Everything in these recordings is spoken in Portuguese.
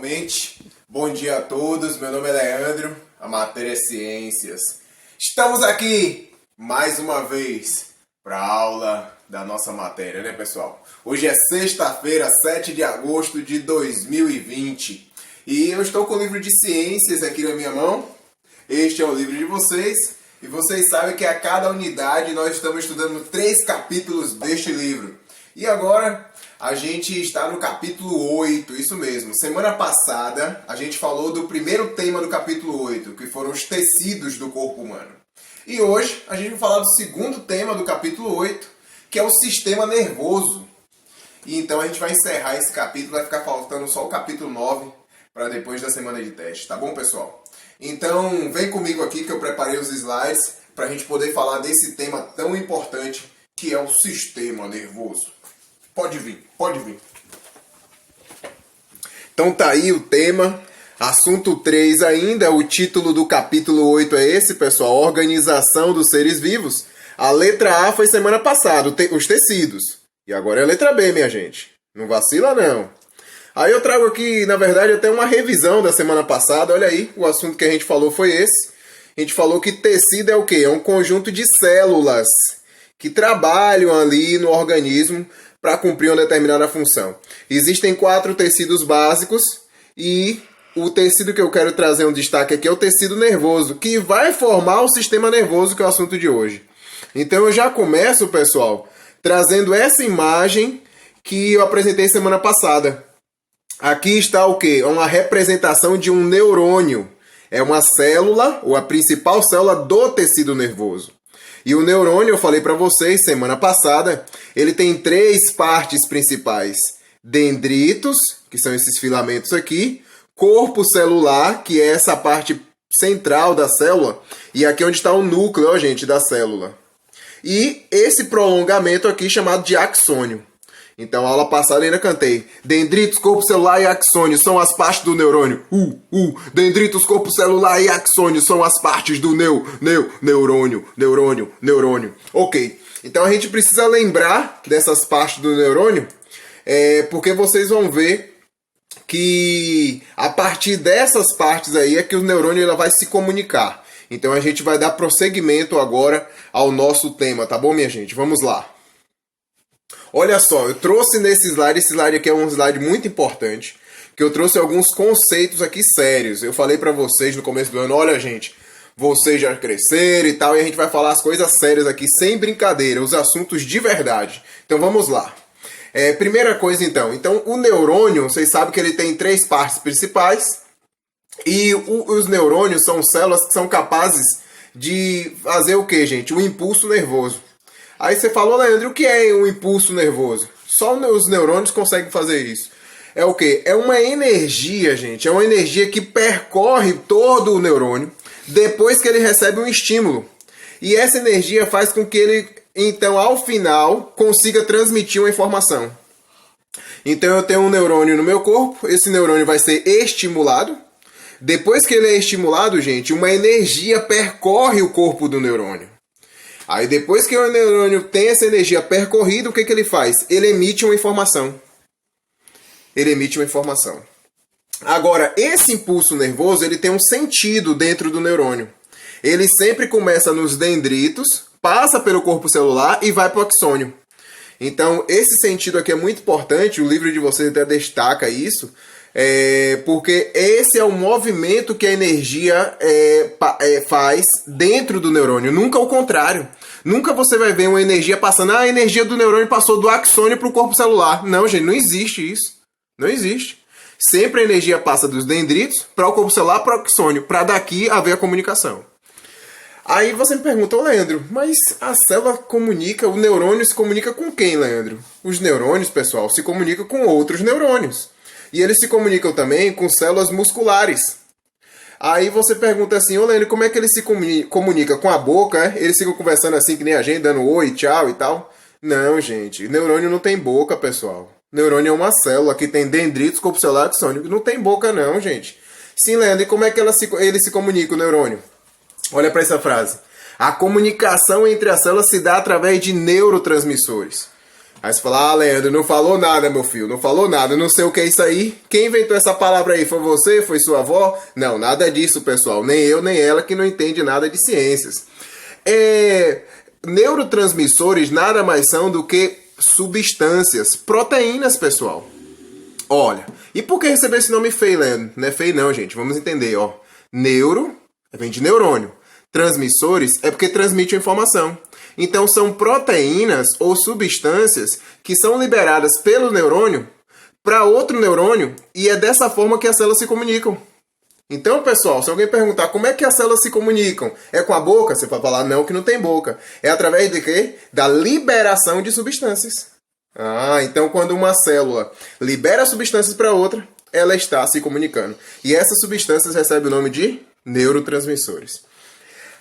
novamente. Bom dia a todos, meu nome é Leandro, a matéria é Ciências. Estamos aqui mais uma vez para a aula da nossa matéria, né, pessoal? Hoje é sexta-feira, 7 de agosto de 2020 e eu estou com o livro de ciências aqui na minha mão. Este é o livro de vocês e vocês sabem que a cada unidade nós estamos estudando 3 capítulos deste livro. E agora a gente está no capítulo 8, isso mesmo. Semana passada a gente falou do primeiro tema do capítulo 8, que foram os tecidos do corpo humano. E hoje a gente vai falar do segundo tema do capítulo 8, que é o sistema nervoso. E então a gente vai encerrar esse capítulo, vai ficar faltando só o capítulo 9 para depois da semana de teste, tá bom, pessoal? Então vem comigo aqui que eu preparei os slides para a gente poder falar desse tema tão importante que é o sistema nervoso. Pode vir, pode vir. Então tá aí o tema, assunto 3 ainda, o título do capítulo 8 é esse, pessoal, organização dos seres vivos. A letra A foi semana passada, os tecidos. E agora é a letra B, minha gente. Não vacila não. Aí eu trago aqui, na verdade, até uma revisão da semana passada. Olha aí, o assunto que a gente falou foi esse. A gente falou que tecido é o quê? É um conjunto de células que trabalham ali no organismo para cumprir uma determinada função. Existem 4 tecidos básicos e o tecido que eu quero trazer um destaque aqui é o tecido nervoso, que vai formar o sistema nervoso, que é o assunto de hoje. Então eu já começo, pessoal, trazendo essa imagem que eu apresentei semana passada. Aqui está o quê? É uma representação de um neurônio. É uma célula, ou a principal célula do tecido nervoso. E o neurônio, eu falei para vocês semana passada, ele tem 3 partes principais. Dendritos, que são esses filamentos aqui. Corpo celular, que é essa parte central da célula. E aqui é onde está o núcleo, ó, gente, da célula. E esse prolongamento aqui chamado de axônio. Então, a aula passada eu ainda cantei. Dendritos, corpo celular e axônio são as partes do neurônio. Dendritos, corpo celular e axônio são as partes do neurônio. Ok. Então, a gente precisa lembrar dessas partes do neurônio, porque vocês vão ver que a partir dessas partes aí é que o neurônio ela vai se comunicar. Então, a gente vai dar prosseguimento agora ao nosso tema, tá bom, minha gente? Vamos lá. Olha só, eu trouxe nesse slide, esse slide aqui é um slide muito importante, que eu trouxe alguns conceitos aqui sérios. Eu falei pra vocês no começo do ano, olha gente, vocês já cresceram e tal, e a gente vai falar as coisas sérias aqui, sem brincadeira, os assuntos de verdade. Então vamos lá. Primeira coisa então o neurônio, vocês sabem que ele tem 3 partes principais, e os neurônios são células que são capazes de fazer o que, gente? O impulso nervoso. Aí você falou, Leandro, o que é um impulso nervoso? Só os neurônios conseguem fazer isso. É o quê? É uma energia, gente. É uma energia que percorre todo o neurônio depois que ele recebe um estímulo. E essa energia faz com que ele, então, ao final, consiga transmitir uma informação. Então, eu tenho um neurônio no meu corpo. Esse neurônio vai ser estimulado. Depois que ele é estimulado, gente, uma energia percorre o corpo do neurônio. Aí depois que o neurônio tem essa energia percorrida, o que ele faz? Ele emite uma informação. Agora, esse impulso nervoso ele tem um sentido dentro do neurônio. Ele sempre começa nos dendritos, passa pelo corpo celular e vai para o axônio. Então, esse sentido aqui é muito importante, o livro de vocês até destaca isso, porque esse é o movimento que a energia faz dentro do neurônio, nunca o contrário. Nunca você vai ver uma energia passando, a energia do neurônio passou do axônio para o corpo celular. Não, gente, não existe isso. Não existe. Sempre a energia passa dos dendritos para o corpo celular, para o axônio, para daqui haver a comunicação. Aí você me pergunta, Leandro, mas a célula comunica, o neurônio se comunica com quem, Leandro? Os neurônios, pessoal, se comunicam com outros neurônios. E eles se comunicam também com células musculares. Aí você pergunta assim, Leandro, como é que ele se comunica? Com a boca, Eles ficam conversando assim que nem a gente, dando oi, tchau e tal? Não, gente, neurônio não tem boca, pessoal. Neurônio é uma célula que tem dendritos, corpo celular, axônio. Não tem boca não, gente. Sim, Leandro, e como é que ele se comunica, o neurônio? Olha para essa frase. A comunicação entre as células se dá através de neurotransmissores. Aí você fala, ah, Leandro, não falou nada, meu filho, não falou nada, não sei o que é isso aí. Quem inventou essa palavra aí? Foi você? Foi sua avó? Não, nada disso, pessoal. Nem eu, nem ela que não entende nada de ciências. Neurotransmissores nada mais são do que substâncias, proteínas, pessoal. Olha, e por que receber esse nome feio, Leandro? Não é feio não, gente, vamos entender, ó. Neuro, vem de neurônio. Transmissores é porque transmite a informação. Então são proteínas ou substâncias que são liberadas pelo neurônio para outro neurônio e é dessa forma que as células se comunicam. Então, pessoal, se alguém perguntar como é que as células se comunicam, é com a boca? Você vai falar não, que não tem boca. É através de quê? Da liberação de substâncias. Então quando uma célula libera substâncias para outra, ela está se comunicando. E essas substâncias recebem o nome de neurotransmissores.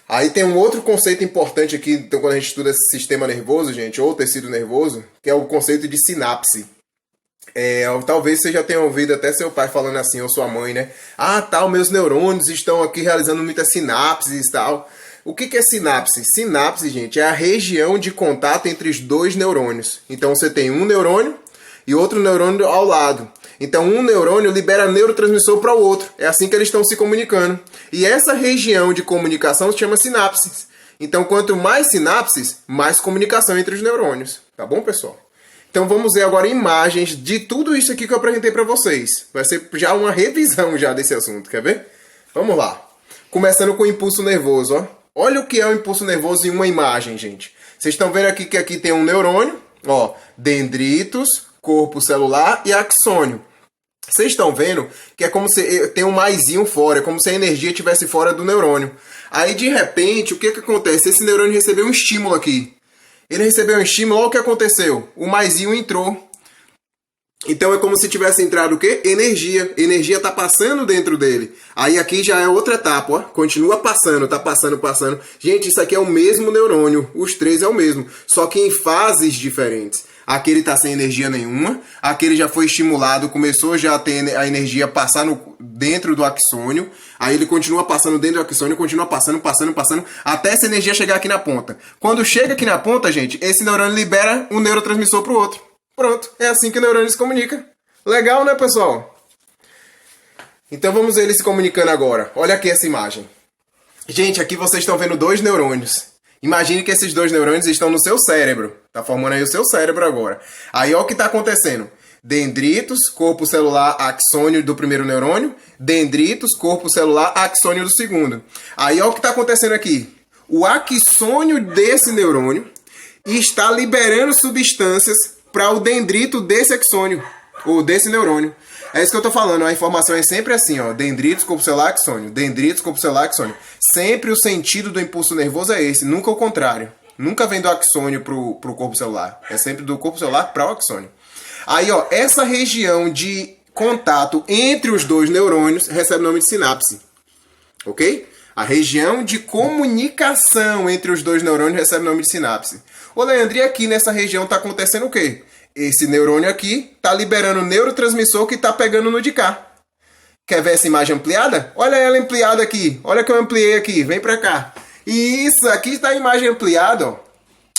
Aí tem um outro conceito importante aqui, então, quando a gente estuda esse sistema nervoso, gente, ou tecido nervoso, que é o conceito de sinapse. Talvez você já tenha ouvido até seu pai falando assim, ou sua mãe, né? Meus neurônios estão aqui realizando muitas sinapses e tal. O que é sinapse? Sinapse, gente, é a região de contato entre os dois neurônios. Então você tem um neurônio e outro neurônio ao lado. Então um neurônio libera neurotransmissor para o outro. É assim que eles estão se comunicando. E essa região de comunicação se chama sinapses. Então quanto mais sinapses, mais comunicação entre os neurônios. Tá bom, pessoal? Então vamos ver agora imagens de tudo isso aqui que eu apresentei para vocês. Vai ser já uma revisão já desse assunto, quer ver? Vamos lá. Começando com o impulso nervoso, ó. Olha o que é o impulso nervoso em uma imagem, gente. Vocês estão vendo aqui que aqui tem um neurônio, ó, dendritos, corpo celular e axônio. Vocês estão vendo que é como se tem um maisinho fora, é como se a energia estivesse fora do neurônio. Aí, de repente, o que acontece? Esse neurônio recebeu um estímulo aqui. Ele recebeu um estímulo, olha o que aconteceu. O maisinho entrou. Então é como se tivesse entrado o quê? Energia. Energia está passando dentro dele. Aí aqui já é outra etapa, ó. Continua passando, tá passando. Gente, isso aqui é o mesmo neurônio. Os três é o mesmo. Só que em fases diferentes. Aquele está sem energia nenhuma. Aquele já foi estimulado, começou já a ter a energia passar dentro do axônio. Aí ele continua passando dentro do axônio, continua passando, até essa energia chegar aqui na ponta. Quando chega aqui na ponta, gente, esse neurônio libera um neurotransmissor para o outro. Pronto, é assim que o neurônio se comunica. Legal, né, pessoal? Então vamos ver ele se comunicando agora. Olha aqui essa imagem. Gente, aqui vocês estão vendo dois neurônios. Imagine que esses dois neurônios estão no seu cérebro. Tá formando aí o seu cérebro agora. Aí olha o que está acontecendo. Dendritos, corpo celular, axônio do primeiro neurônio. Dendritos, corpo celular, axônio do segundo. Aí olha o que está acontecendo aqui. O axônio desse neurônio está liberando substâncias para o dendrito desse axônio, ou desse neurônio. É isso que eu tô falando, a informação é sempre assim, ó, dendritos, corpo celular, axônio, dendritos, corpo celular, axônio. Sempre o sentido do impulso nervoso é esse, nunca o contrário. Nunca vem do axônio pro corpo celular, é sempre do corpo celular para o axônio. Aí, ó, essa região de contato entre os dois neurônios recebe o nome de sinapse, ok? A região de comunicação entre os dois neurônios recebe o nome de sinapse. Ô, Leandro, e aqui nessa região está acontecendo o quê? Esse neurônio aqui está liberando neurotransmissor que está pegando no de cá. Quer ver essa imagem ampliada? Olha ela ampliada aqui. Olha que eu ampliei aqui. Vem pra cá. Isso, aqui está a imagem ampliada, ó.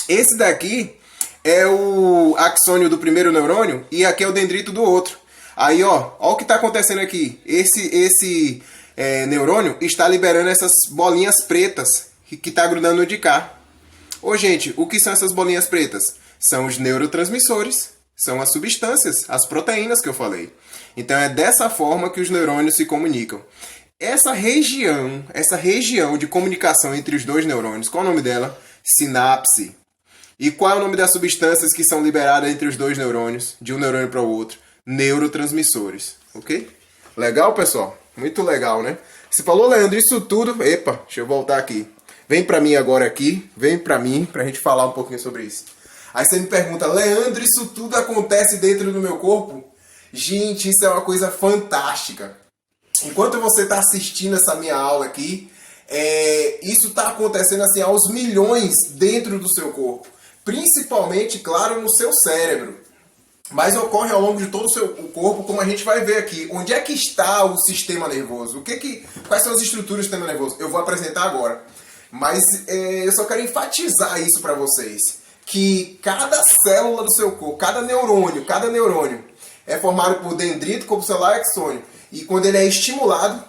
Esse daqui é o axônio do primeiro neurônio e aqui é o dendrito do outro. Aí, ó o que está acontecendo aqui. Esse neurônio está liberando essas bolinhas pretas que está grudando no de cá. Ô, gente, o que são essas bolinhas pretas? São os neurotransmissores, são as substâncias, as proteínas que eu falei. Então é dessa forma que os neurônios se comunicam. Essa região de comunicação entre os dois neurônios, qual é o nome dela? Sinapse. E qual é o nome das substâncias que são liberadas entre os dois neurônios, de um neurônio para o outro? Neurotransmissores, ok? Legal, pessoal? Muito legal, né? Você falou, Leandro, isso tudo... Epa, deixa eu voltar aqui. Vem pra mim agora aqui, vem pra mim, pra gente falar um pouquinho sobre isso. Aí você me pergunta, Leandro, isso tudo acontece dentro do meu corpo? Gente, isso é uma coisa fantástica. Enquanto você está assistindo essa minha aula aqui, isso está acontecendo assim aos milhões dentro do seu corpo. Principalmente, claro, no seu cérebro. Mas ocorre ao longo de todo o seu corpo, como a gente vai ver aqui. Onde é que está o sistema nervoso? Quais são as estruturas do sistema nervoso? Eu vou apresentar agora. Mas eu só quero enfatizar isso para vocês. que cada célula do seu corpo, cada neurônio é formado por dendrito, corpo celular e axônio. E quando ele é estimulado,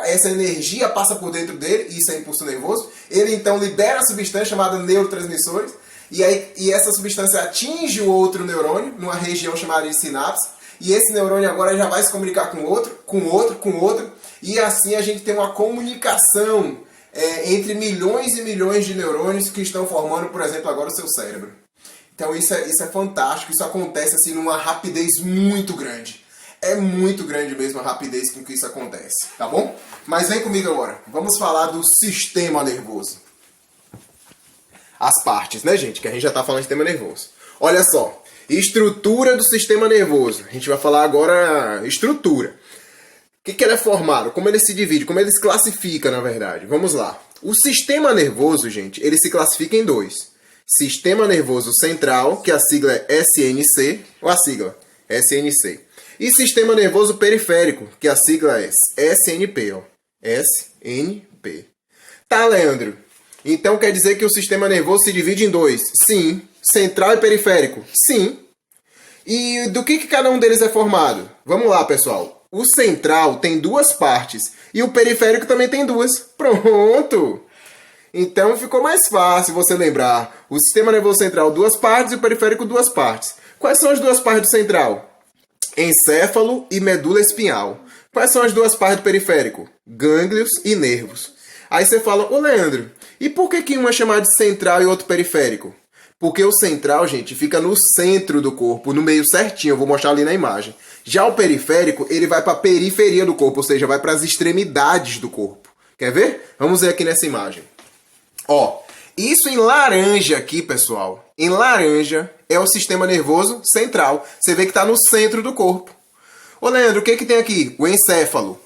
essa energia passa por dentro dele, isso é impulso nervoso, ele então libera a substância chamada neurotransmissores, e essa substância atinge o outro neurônio, numa região chamada de sinapse, e esse neurônio agora já vai se comunicar com outro, e assim a gente tem uma comunicação entre milhões e milhões de neurônios que estão formando, por exemplo, agora o seu cérebro. Então isso é fantástico, isso acontece assim numa rapidez muito grande. É muito grande mesmo a rapidez com que isso acontece, tá bom? Mas vem comigo agora, vamos falar do sistema nervoso. As partes, né, gente? Que a gente já tá falando de sistema nervoso. Olha só, estrutura do sistema nervoso. A gente vai falar agora estrutura. O que ele é formado? Como ele se divide? Como ele se classifica, na verdade? Vamos lá. O sistema nervoso, gente, ele se classifica em dois. Sistema nervoso central, que a sigla é SNC, ou a sigla SNC. E sistema nervoso periférico, que a sigla é SNP, ó. SNP. Tá, Leandro? Então quer dizer que o sistema nervoso se divide em dois? Sim. Central e periférico? Sim. E do que cada um deles é formado? Vamos lá, pessoal. O central tem duas partes e o periférico também tem duas. Pronto! Então ficou mais fácil você lembrar. O sistema nervoso central, duas partes, e o periférico, duas partes. Quais são as duas partes do central? Encéfalo e medula espinhal. Quais são as duas partes do periférico? Gânglios e nervos. Aí você fala, ô Leandro, e por que um é chamado de central e outro periférico? Porque o central, gente, fica no centro do corpo, no meio certinho, eu vou mostrar ali na imagem. Já o periférico, ele vai para a periferia do corpo, ou seja, vai para as extremidades do corpo. Quer ver? Vamos ver aqui nessa imagem. Ó, isso em laranja aqui, pessoal, em laranja é o sistema nervoso central. Você vê que está no centro do corpo. Ô Leandro, o que tem aqui? O encéfalo.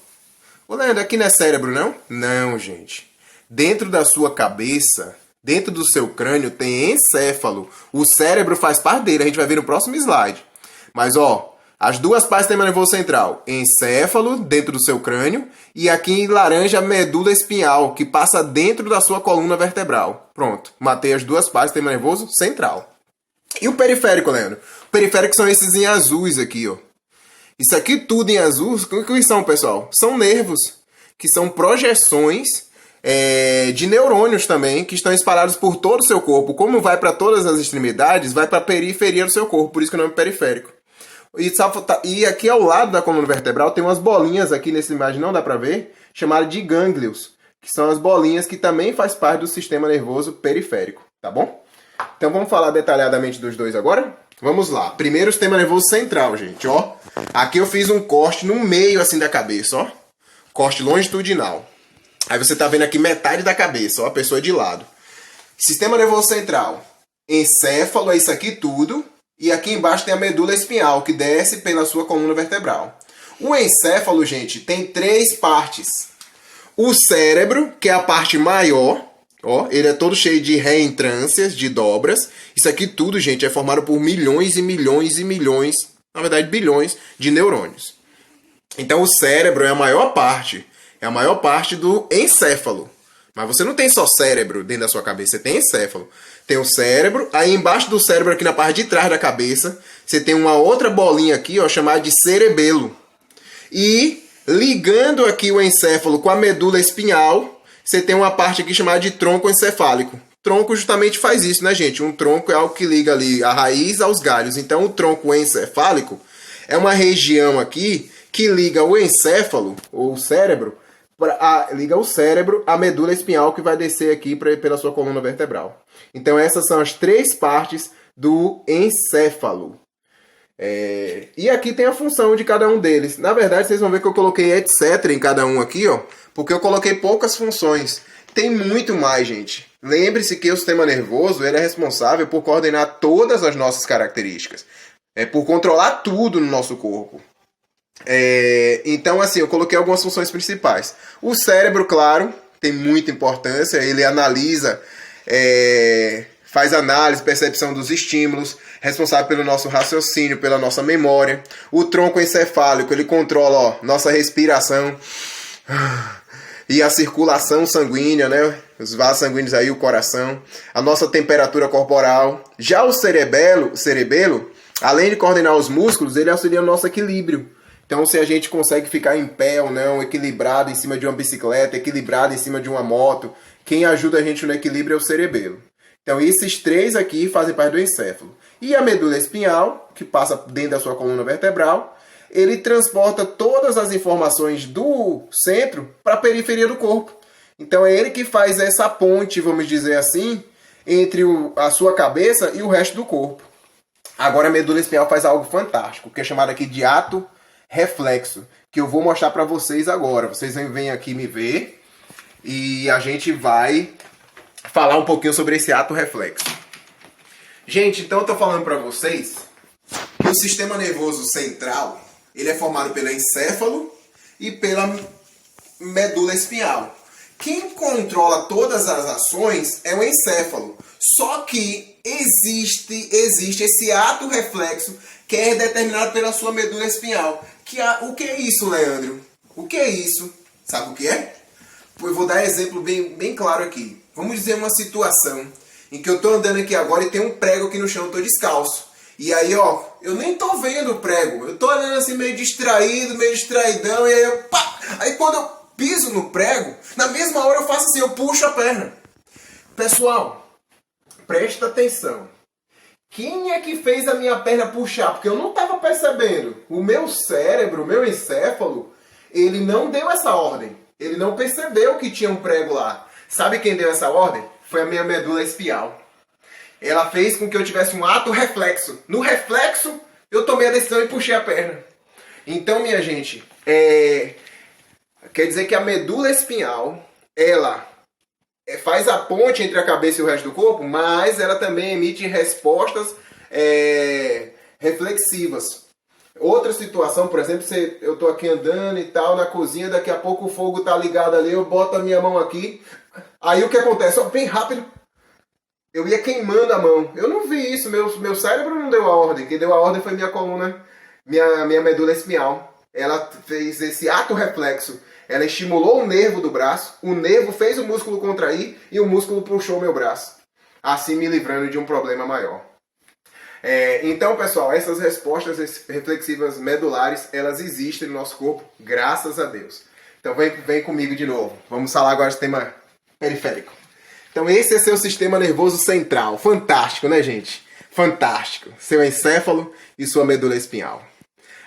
Ô Leandro, aqui não é cérebro, não? Não, gente. Dentro da sua cabeça, dentro do seu crânio, tem encéfalo. O cérebro faz parte dele, a gente vai ver no próximo slide. Mas, ó, as duas partes do sistema nervoso central. Encéfalo, dentro do seu crânio, e aqui em laranja, a medula espinhal, que passa dentro da sua coluna vertebral. Pronto, matei as duas partes do sistema nervoso central. E o periférico, Leandro? O periférico são esses em azuis aqui, ó. Isso aqui tudo em azul, o que são, pessoal? São nervos, que são projeções de neurônios também, que estão espalhados por todo o seu corpo. Como vai para todas as extremidades, vai para a periferia do seu corpo, por isso que o nome é periférico. E aqui ao lado da coluna vertebral tem umas bolinhas aqui nessa imagem, não dá para ver, chamadas de gânglios, que são as bolinhas que também faz parte do sistema nervoso periférico, tá bom? Então vamos falar detalhadamente dos dois agora? Vamos lá. Primeiro o sistema nervoso central, gente, ó. Aqui eu fiz um corte no meio assim da cabeça, ó. Corte longitudinal. Aí você tá vendo aqui metade da cabeça, ó, a pessoa de lado. Sistema nervoso central. Encéfalo é isso aqui tudo. E aqui embaixo tem a medula espinhal, que desce pela sua coluna vertebral. O encéfalo, gente, tem três partes. O cérebro, que é a parte maior, ó, ele é todo cheio de reentrâncias, de dobras. Isso aqui tudo, gente, é formado por milhões e milhões e milhões, na verdade bilhões, de neurônios. Então o cérebro é a maior parte do encéfalo. Mas você não tem só cérebro dentro da sua cabeça, você tem encéfalo. Tem o cérebro, aí embaixo do cérebro, aqui na parte de trás da cabeça, você tem uma outra bolinha aqui, ó, chamada de cerebelo. E ligando aqui o encéfalo com a medula espinhal, você tem uma parte aqui chamada de tronco encefálico. Tronco justamente faz isso, né, gente? Um tronco é algo que liga ali a raiz aos galhos. Então o tronco encefálico é uma região aqui que liga o encéfalo, ou o cérebro, liga o cérebro à medula espinhal que vai descer aqui pela sua coluna vertebral. Então essas são as três partes do encéfalo. E aqui tem a função de cada um deles. Na verdade, vocês vão ver que eu coloquei etc. em cada um aqui, ó, porque eu coloquei poucas funções. Tem muito mais, gente. Lembre-se que o sistema nervoso ele é responsável por coordenar todas as nossas características. Por controlar tudo no nosso corpo. Então, assim, eu coloquei algumas funções principais. O cérebro, claro, tem muita importância. Ele analisa, faz análise, percepção dos estímulos, responsável pelo nosso raciocínio, pela nossa memória. O tronco encefálico, ele controla, ó, nossa respiração e a circulação sanguínea, né? os vasos sanguíneos aí, o coração, a nossa temperatura corporal. Já o cerebelo, além de coordenar os músculos, ele auxilia o nosso equilíbrio. Então, se a gente consegue ficar em pé ou não, equilibrado em cima de uma bicicleta, equilibrado em cima de uma moto, quem ajuda a gente no equilíbrio é o cerebelo. Então, esses três aqui fazem parte do encéfalo. E a medula espinhal, que passa dentro da sua coluna vertebral, ele transporta todas as informações do centro para a periferia do corpo. Então, é ele que faz essa ponte, vamos dizer assim, entre a sua cabeça e o resto do corpo. Agora, a medula espinhal faz algo fantástico, que é chamado aqui de ato reflexo, que eu vou mostrar para vocês agora. Vocês vêm aqui me ver e a gente vai falar um pouquinho sobre esse ato reflexo. Gente, então eu tô falando para vocês que o sistema nervoso central, ele é formado pelo encéfalo e pela medula espinhal. Quem controla todas as ações é o encéfalo. Só que existe esse ato reflexo que é determinado pela sua medula espinhal. O que é isso, Leandro? O que é isso? Sabe o que é? Eu vou dar um exemplo bem claro aqui. Vamos dizer uma situação em que eu estou andando aqui agora e tem um prego aqui no chão, eu estou descalço. E aí, ó, eu nem tô vendo o prego. Eu tô olhando assim meio distraído, meio distraidão, e aí pá! Aí quando eu piso no prego, na mesma hora eu faço assim, eu puxo a perna. Pessoal, presta atenção. Quem é que fez a minha perna puxar? Porque eu não estava percebendo. O meu cérebro, o meu encéfalo, ele não deu essa ordem. Ele não percebeu que tinha um prego lá. Sabe quem deu essa ordem? Foi a minha medula espinhal. Ela fez com que eu tivesse um ato reflexo. No reflexo, eu tomei a decisão e puxei a perna. Então, minha gente, quer dizer que a medula espinhal, ela faz a ponte entre a cabeça e o resto do corpo, mas ela também emite respostas reflexivas. Outra situação, por exemplo, eu estou aqui andando e tal, na cozinha, daqui a pouco o fogo está ligado ali, eu boto a minha mão aqui, aí o que acontece? Bem rápido, eu ia queimando a mão. Eu não vi isso, meu cérebro não deu a ordem, quem deu a ordem foi minha coluna, minha medula espinhal. Ela fez esse ato reflexo. Ela estimulou o nervo do braço, o nervo fez o músculo contrair e o músculo puxou meu braço, assim me livrando de um problema maior. Então, pessoal, essas respostas reflexivas medulares, elas existem no nosso corpo, graças a Deus. Então, vem comigo de novo. Vamos falar agora do sistema periférico. Então, esse é seu sistema nervoso central. Fantástico, né, gente? Fantástico. Seu encéfalo e sua medula espinhal.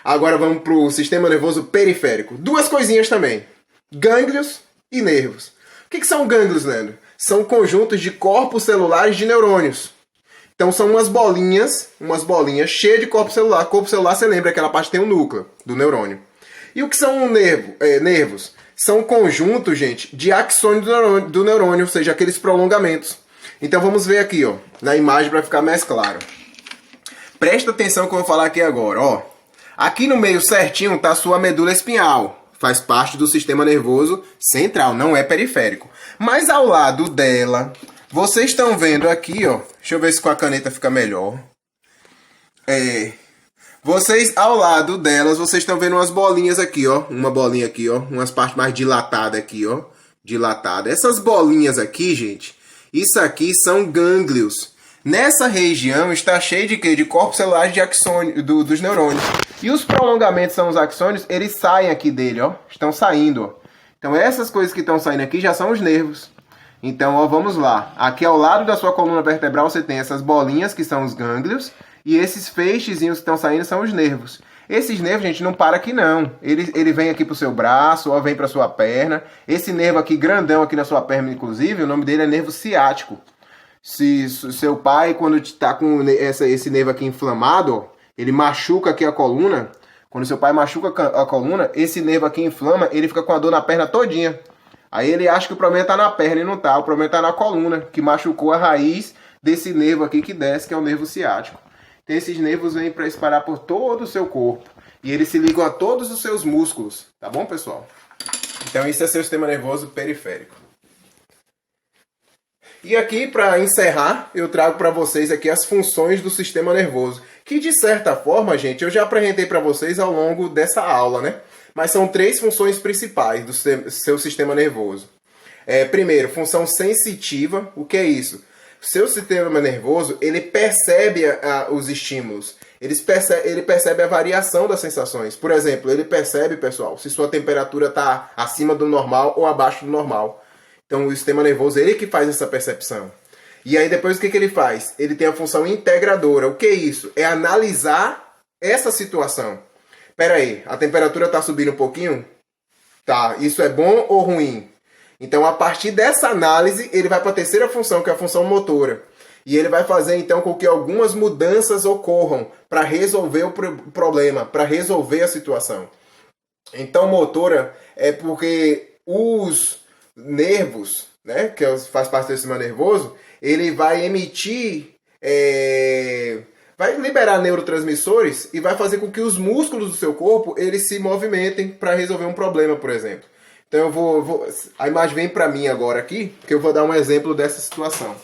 Agora vamos para o sistema nervoso periférico. Duas coisinhas também. Gânglios e nervos. O que são gânglios, Leandro? São conjuntos de corpos celulares de neurônios. Então são umas bolinhas cheias de corpo celular. Corpo celular, você lembra, aquela parte que tem um núcleo do neurônio. E o que são nervos? São conjuntos, gente, de axônios do neurônio, ou seja, aqueles prolongamentos. Então vamos ver aqui, ó, na imagem para ficar mais claro. Presta atenção que eu vou falar aqui agora, ó. Aqui no meio certinho está a sua medula espinhal. Faz parte do sistema nervoso central, não é periférico. Mas ao lado dela, vocês estão vendo aqui, ó. Deixa eu ver se com a caneta fica melhor. Ao lado delas, vocês estão vendo umas bolinhas aqui, ó. Uma bolinha aqui, ó. Umas partes mais dilatadas aqui, ó. Dilatada. Essas bolinhas aqui, gente, isso aqui são gânglios. Nessa região está cheio de quê? De corpos celulares de axônio, dos neurônios. E os prolongamentos são os axônios, eles saem aqui dele, ó. Estão saindo, ó. Então essas coisas que estão saindo aqui já são os nervos. Então, ó, vamos lá. Aqui ao lado da sua coluna vertebral você tem essas bolinhas que são os gânglios. E esses feixezinhos que estão saindo são os nervos. Esses nervos, gente, não para aqui não. Ele vem aqui pro seu braço, ou vem pra sua perna. Esse nervo aqui, grandão aqui na sua perna, inclusive, o nome dele é nervo ciático. Se seu pai, quando está com esse nervo aqui inflamado, ó, ele machuca aqui a coluna. Quando seu pai machuca a coluna, esse nervo aqui inflama, ele fica com a dor na perna todinha. Aí ele acha que o problema está na perna e não está. O problema está na coluna, que machucou a raiz desse nervo aqui que desce, que é o nervo ciático. Então esses nervos vêm para espalhar por todo o seu corpo. E eles se ligam a todos os seus músculos. Tá bom, pessoal? Então esse é seu sistema nervoso periférico. E aqui, para encerrar, eu trago para vocês aqui as funções do sistema nervoso. Que, de certa forma, gente, eu já apresentei para vocês ao longo dessa aula, né? Mas são 3 funções principais do seu sistema nervoso. Primeiro, função sensitiva. O que é isso? O seu sistema nervoso, ele percebe os estímulos. Ele percebe a variação das sensações. Por exemplo, ele percebe, pessoal, se sua temperatura está acima do normal ou abaixo do normal. Então, o sistema nervoso, ele que faz essa percepção. E aí, depois, o que ele faz? Ele tem a função integradora. O que é isso? É analisar essa situação. Pera aí, a temperatura está subindo um pouquinho? Tá, isso é bom ou ruim? Então, a partir dessa análise, ele vai para a terceira função, que é a função motora. E ele vai fazer, então, com que algumas mudanças ocorram para resolver o problema, para resolver a situação. Então, motora é porque os nervos, né, que faz parte do sistema nervoso, ele vai emitir, vai liberar neurotransmissores e vai fazer com que os músculos do seu corpo eles se movimentem para resolver um problema, por exemplo. Então a imagem vem para mim agora aqui, que eu vou dar um exemplo dessa situação.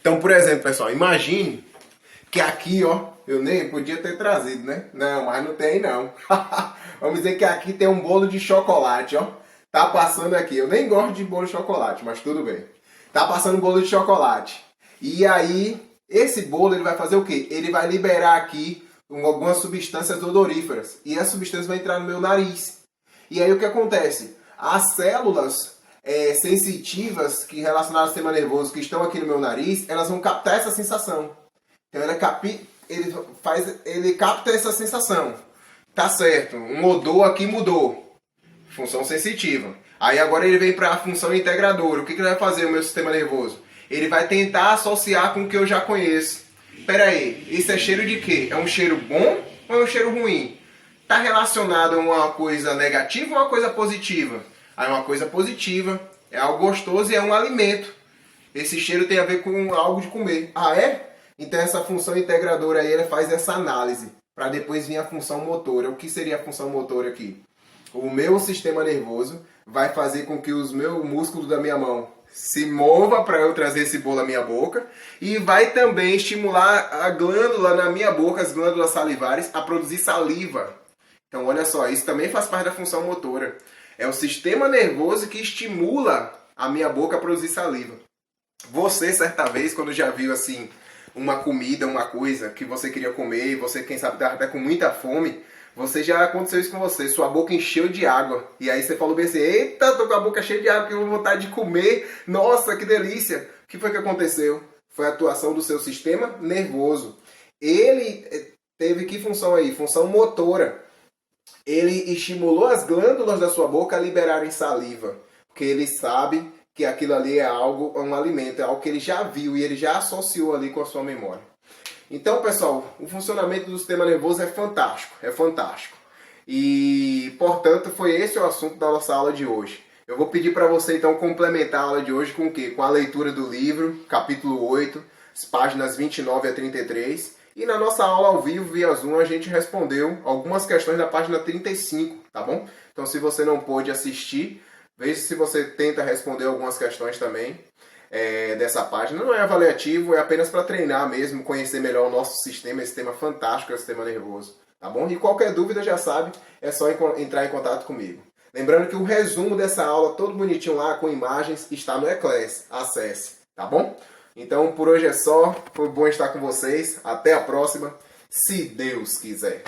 Então, por exemplo, pessoal, imagine que aqui, ó, eu nem podia ter trazido, né? Não, mas não tem não. Vamos dizer que aqui tem um bolo de chocolate, ó. Tá passando aqui. Eu nem gosto de bolo de chocolate, mas tudo bem. Tá passando um bolo de chocolate. E aí, esse bolo ele vai fazer o quê? Ele vai liberar aqui algumas substâncias odoríferas. E essa substância vai entrar no meu nariz. E aí o que acontece? As células sensitivas que relacionadas ao sistema nervoso que estão aqui no meu nariz, elas vão captar essa sensação. Então ele capta essa sensação. Tá certo, um odor aqui mudou. Função sensitiva. Aí agora ele vem para a função integradora. O que ele vai fazer o meu sistema nervoso? Ele vai tentar associar com o que eu já conheço. Espera aí, isso é cheiro de quê? É um cheiro bom ou é um cheiro ruim? Está relacionado a uma coisa negativa ou uma coisa positiva? Aí uma coisa positiva é algo gostoso e é um alimento. Esse cheiro tem a ver com algo de comer. Ah, é? Então essa função integradora aí, ela faz essa análise para depois vir a função motora. O que seria a função motora aqui? O meu sistema nervoso vai fazer com que os meus músculos da minha mão se mova para eu trazer esse bolo à minha boca e vai também estimular a glândula na minha boca, as glândulas salivares, a produzir saliva. Então, olha só, isso também faz parte da função motora. É o sistema nervoso que estimula a minha boca a produzir saliva. Você, certa vez, quando já viu assim uma comida, uma coisa que você queria comer, e você, quem sabe, estava até com muita fome, você já aconteceu isso com você, sua boca encheu de água. E aí você falou bem assim, eita, tô com a boca cheia de água, que eu vou vontade de comer. Nossa, que delícia. O que foi que aconteceu? Foi a atuação do seu sistema nervoso. Ele teve que função aí? Função motora. Ele estimulou as glândulas da sua boca a liberarem saliva. Porque ele sabe que aquilo ali é um alimento, é algo que ele já viu e ele já associou ali com a sua memória. Então, pessoal, o funcionamento do sistema nervoso é fantástico, é fantástico. E, portanto, foi esse o assunto da nossa aula de hoje. Eu vou pedir para você, então, complementar a aula de hoje com o quê? Com a leitura do livro, capítulo 8, as páginas 29 a 33. E na nossa aula ao vivo, via Zoom, a gente respondeu algumas questões da página 35, tá bom? Então, se você não pôde assistir, veja se você tenta responder algumas questões também. Dessa página. Não é avaliativo, é apenas para treinar mesmo, conhecer melhor o nosso sistema, esse sistema fantástico, é o sistema nervoso, tá bom? E qualquer dúvida, já sabe, é só entrar em contato comigo. Lembrando que o resumo dessa aula, todo bonitinho lá, com imagens, está no Eclass. Acesse, tá bom? Então, por hoje é só. Foi bom estar com vocês. Até a próxima, se Deus quiser.